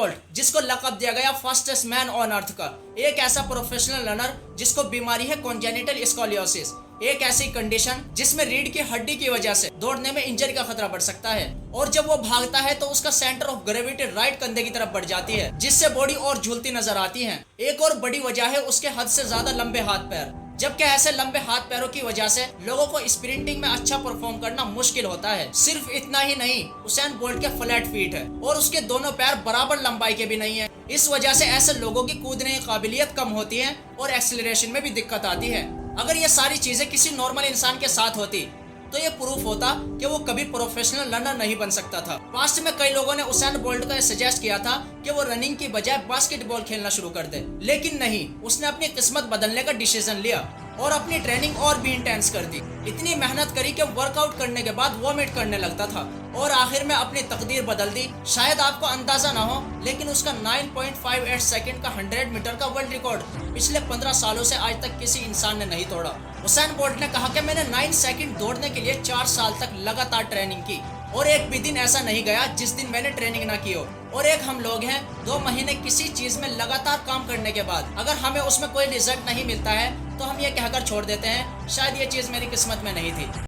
Bolt, जिसको लक़ब दिया गया फास्टेस्ट मैन ऑन अर्थ का, एक ऐसा प्रोफेशनल रनर जिसको बीमारी है कॉन्जेनिटल स्कोलियोसिस, एक ऐसी कंडीशन जिसमें रीढ़ की हड्डी की वजह से दौड़ने में इंजरी का खतरा बढ़ सकता है, और जब वो भागता है तो उसका सेंटर ऑफ ग्रेविटी राइट कंधे की तरफ बढ़ जाती है, जिससे बॉडी और झूलती नजर आती है। एक और बड़ी वजह है उसके हद से ज्यादा लंबे हाथ पैर, जबकि ऐसे लंबे हाथ पैरों की वजह से लोगों को स्प्रिंटिंग में अच्छा परफॉर्म करना मुश्किल होता है। सिर्फ इतना ही नहीं, उसेन बोल्ट के फ्लैट फीट है और उसके दोनों पैर बराबर लंबाई के भी नहीं है। इस वजह से ऐसे लोगों की कूदने की काबिलियत कम होती है और एक्सेलरेशन में भी दिक्कत आती है। अगर ये सारी चीजें किसी नॉर्मल इंसान के साथ होती तो ये प्रूफ होता कि वो कभी प्रोफेशनल रनर नहीं बन सकता था। पास्ट में कई लोगों ने उसेन बोल्ट को सजेस्ट किया था कि वो रनिंग की बजाय बास्केटबॉल खेलना शुरू कर दे, लेकिन नहीं, उसने अपनी किस्मत बदलने का डिसीजन लिया और अपनी ट्रेनिंग और भी इंटेंस कर दी। इतनी मेहनत करी कि वर्कआउट करने के बाद वॉमिट करने लगता था और आखिर में अपनी तकदीर बदल दी। शायद आपको अंदाजा ना हो, लेकिन उसका 9.58 सेकंड का 100 मीटर का वर्ल्ड रिकॉर्ड पिछले 15 सालों से आज तक किसी इंसान ने नहीं तोड़ा। उसेन बोल्ट ने कहा कि मैंने 9 सेकंड दौड़ने के लिए 4 साल तक लगातार ट्रेनिंग की और एक भी दिन ऐसा नहीं गया जिस दिन मैंने ट्रेनिंग ना की हो। और एक हम लोग हैं, 2 महीने किसी चीज में लगातार काम करने के बाद अगर हमें उसमें कोई रिजल्ट नहीं मिलता है तो हम ये कहकर छोड़ देते हैं शायद ये चीज मेरी किस्मत में नहीं थी।